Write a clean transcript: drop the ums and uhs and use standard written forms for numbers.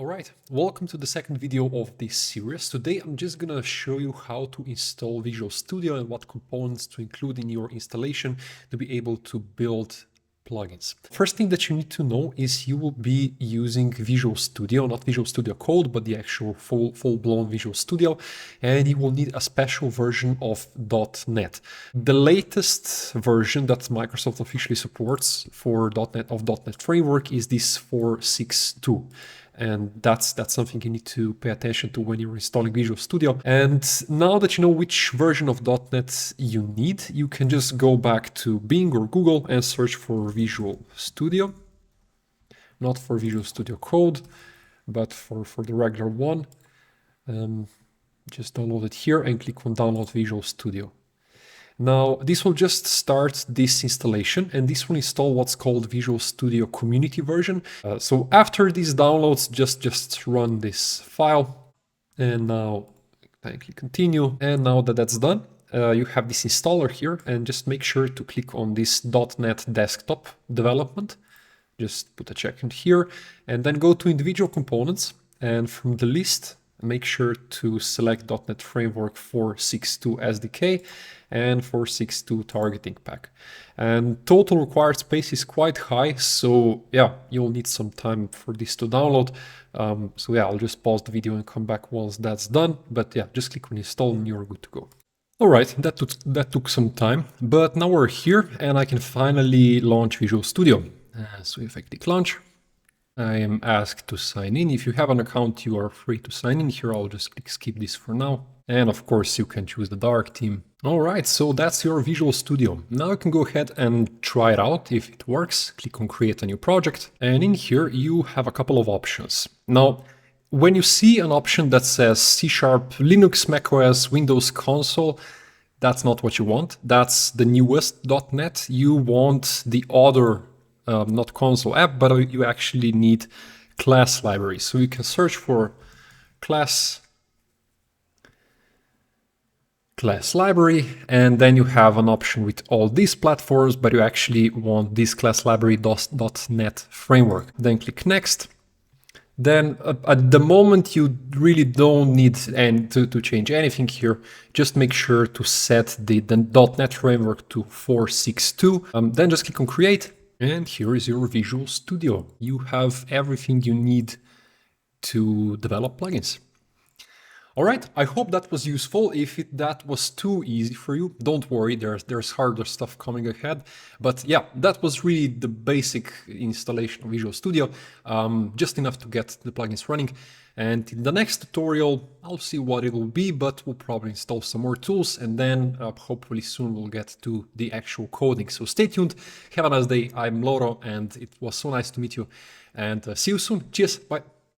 Alright, welcome to the second video of this series. Today I'm just gonna show you how to install Visual Studio and what components to include in your installation to be able to build plugins. First thing that you need to know is you will be using Visual Studio, not Visual Studio Code, but the actual full-blown Visual Studio, and you will need a special version of .NET. The latest version that Microsoft officially supports for .NET Framework is this 4.6.2. And that's something you need to pay attention to when you're installing Visual Studio. And now that you know which version of .NET you need, you can just go back to Bing or Google and search for Visual Studio. Not for Visual Studio Code, but for the regular one. Just download it here and click on Download Visual Studio. Now, this will just start this installation, and this will install what's called Visual Studio Community version. So after these downloads, just run this file, and now I click continue. And now that that's done, you have this installer here, and just make sure to click on this .NET Desktop Development. Just put a check in here, and then go to individual components, and from the list, make sure to select .NET Framework 4.6.2 SDK and 4.6.2 targeting pack. And total required space is quite high, so yeah, you'll need some time for this to download. So yeah, I'll just pause the video and come back once that's done. But yeah, just click on install and you're good to go. All right, that took some time, but now we're here and I can finally launch Visual Studio. So if I click launch, I am asked to sign in. If you have an account, you are free to sign in here. I'll just click skip this for now. And of course, you can choose the dark theme. All right, so that's your Visual Studio. Now you can go ahead and try it out. If it works, click on create a new project. And in here, you have a couple of options. Now, when you see an option that says C#, Linux, macOS, Windows console, that's not what you want. That's the newest .NET. You want the other not console app, but you actually need class library. So you can search for class library, and then you have an option with all these platforms, but you actually want this class library .NET framework. Then click next. Then at the moment you really don't need to change anything here. Just make sure to set the .NET framework to 4.6.2. Then just click on create. And here is your Visual Studio. You have everything you need to develop plugins. All right, I hope that was useful. If that was too easy for you, don't worry, there's harder stuff coming ahead. But yeah, that was really the basic installation of Visual Studio, just enough to get the plugins running. And in the next tutorial, I'll see what it will be, but we'll probably install some more tools, and then hopefully soon we'll get to the actual coding. So stay tuned, have a nice day. I'm Loro, and it was so nice to meet you, and see you soon. Cheers, bye.